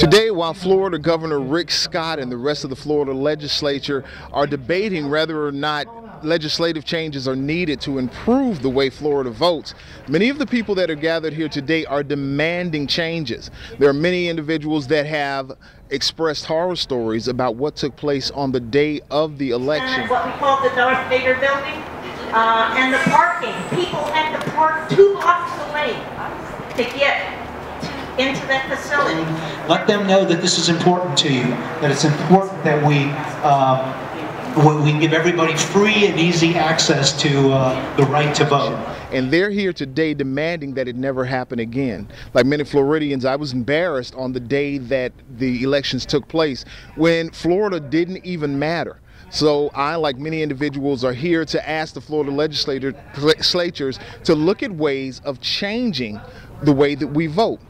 Today, while Florida Governor Rick Scott and the rest of the Florida legislature are debating whether or not legislative changes are needed to improve the way Florida votes, many of the people that are gathered here today are demanding changes. There are many individuals that have expressed horror stories about what took place on the day of the election. What we call the Darth Vader building, and the parking. People had to park 2 blocks away to get into that facility. Let them know that this is important to you, that it's important that we can give everybody free and easy access to the right to vote. And they're here today demanding that it never happen again. Like many Floridians, I was embarrassed on the day that the elections took place when Florida didn't even matter. So I, like many individuals, are here to ask the Florida legislatures to look at ways of changing the way that we vote.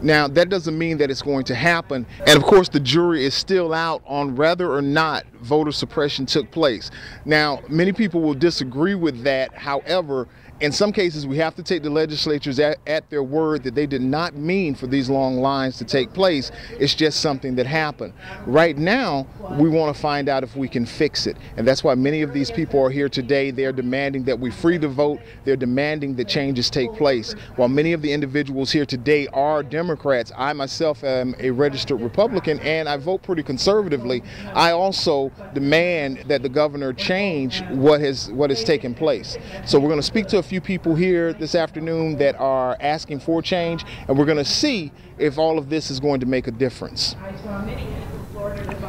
Now, that doesn't mean that it's going to happen. And of course, the jury is still out on whether or not voter suppression took place. Now, many people will disagree with that. However, in some cases, we have to take the legislatures at their word that they did not mean for these long lines to take place. It's just something that happened. Right now, we want to find out if we can fix it. And that's why many of these people are here today. They're demanding that we free the vote. They're demanding that changes take place. While many of the individuals here today are Democrats, I myself am a registered Republican and I vote pretty conservatively. I also demand that the governor change what has taken place. So we're going to speak to a few people here this afternoon that are asking for change, and we're going to see if all of this is going to make a difference.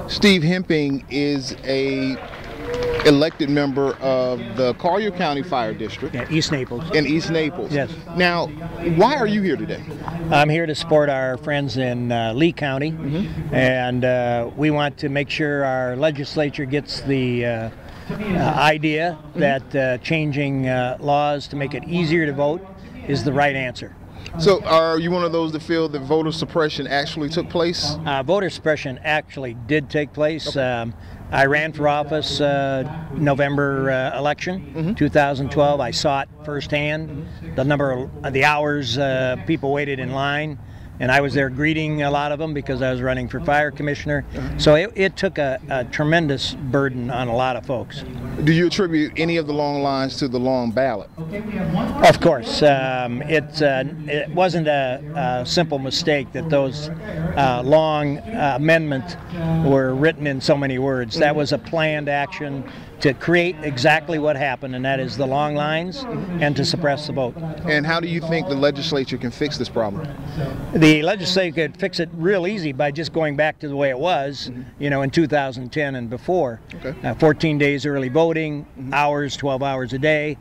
Steve Hemping is a elected member of the Collier County Fire District. Yeah, East Naples. In East Naples. Yes. Now, why are you here today? I'm here to support our friends in Lee County, and we want to make sure our legislature gets the idea that changing laws to make it easier to vote is the right answer. So are you one of those that feel that voter suppression actually took place? Voter suppression actually did take place. Okay. I ran for office November election, 2012. I saw it firsthand, the number of the hours people waited in line. And I was there greeting a lot of them because I was running for fire commissioner. So it took a tremendous burden on a lot of folks. Do you attribute any of the long lines to the long ballot? Of course. It wasn't a simple mistake that those long amendments were written in so many words. That was a planned action to create exactly what happened, and that is the long lines and to suppress the vote. And how do you think the legislature can fix this problem? The legislature could fix it real easy by just going back to the way it was, you know, in 2010 and before. Okay. 14 days early voting, hours, 12 hours a day,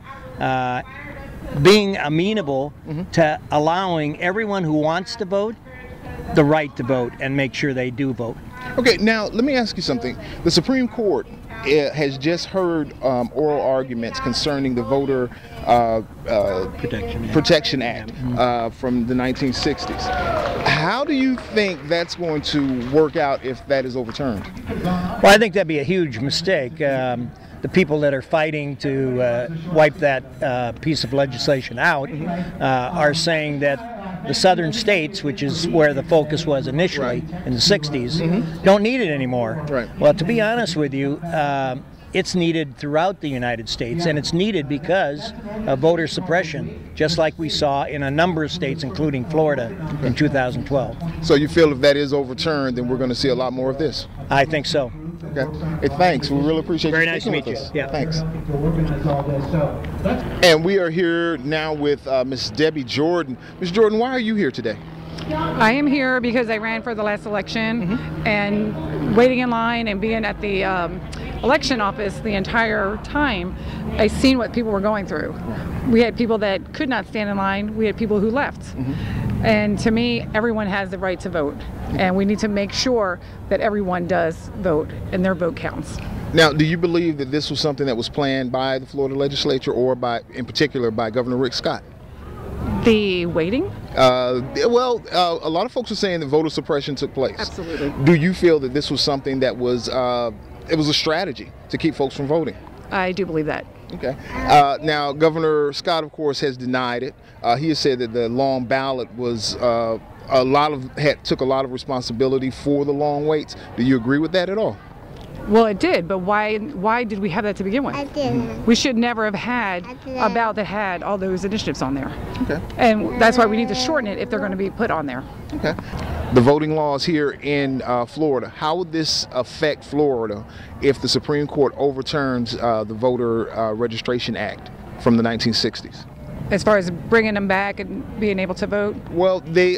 being amenable to allowing everyone who wants to vote the right to vote and make sure they do vote. Okay, now let me ask you something. The Supreme Court has just heard oral arguments concerning the Voter Protection Act from the 1960s. How do you think that's going to work out if that is overturned? Well, I think that'd be a huge mistake. The people that are fighting to wipe that piece of legislation out are saying that the southern states, which is where the focus was initially in the 60s, don't need it anymore. Right. Well, to be honest with you, it's needed throughout the United States, and it's needed because of voter suppression, just like we saw in a number of states, including Florida, in 2012. So you feel if that is overturned, then we're going to see a lot more of this? I think so. Okay. Hey, thanks. We really appreciate you. Very nice to meet you. Yeah. Thanks. And we are here now with Miss Debbie Jordan. Miss Jordan, why are you here today? I am here because I ran for the last election, and waiting in line and being at the election office the entire time, I seen what people were going through. We had people that could not stand in line. We had people who left. And to me, everyone has the right to vote, and we need to make sure that everyone does vote and their vote counts. Now, do you believe that this was something that was planned by the Florida legislature or in particular by Governor Rick Scott? The waiting? A lot of folks are saying that voter suppression took place. Absolutely. Do you feel that this was something that was, it was a strategy to keep folks from voting? I do believe that. Okay. Now, Governor Scott, of course, has denied it. He has said that the long ballot was took a lot of responsibility for the long waits. Do you agree with that at all? Well, it did, but why did we have that to begin with? I didn't. We should never have had a ballot that had all those initiatives on there. Okay. And that's why we need to shorten it if they're going to be put on there. Okay. The voting laws here in Florida, how would this affect Florida if the Supreme Court overturns the Voter Registration Act from the 1960s? As far as bringing them back and being able to vote? Well, they,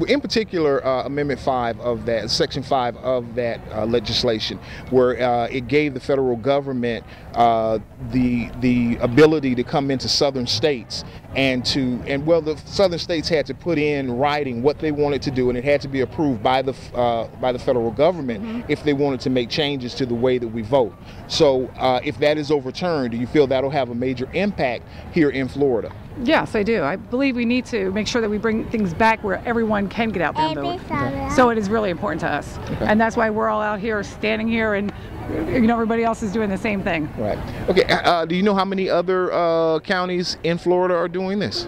in particular, Amendment 5 of that, Section 5 of that legislation, where it gave the federal government the ability to come into southern states and the southern states had to put in writing what they wanted to do, and it had to be approved by the federal government if they wanted to make changes to the way that we vote. So if that is overturned, do you feel that'll have a major impact here in Florida? Yes, I do. I believe we need to make sure that we bring things back where everyone can get out there and vote. So it is really important to us. Okay. And that's why we're all out here standing here, and everybody else is doing the same thing. Right. Okay. Do you know how many other counties in Florida are doing this?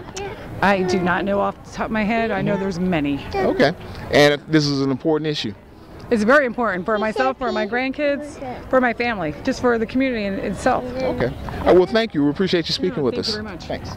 I do not know off the top of my head. I know there's many. Okay. And this is an important issue. It's very important for myself, for my grandkids, for my family, just for the community in itself. Okay. Well, thank you. We appreciate you speaking with us. Thank you very much. Thanks.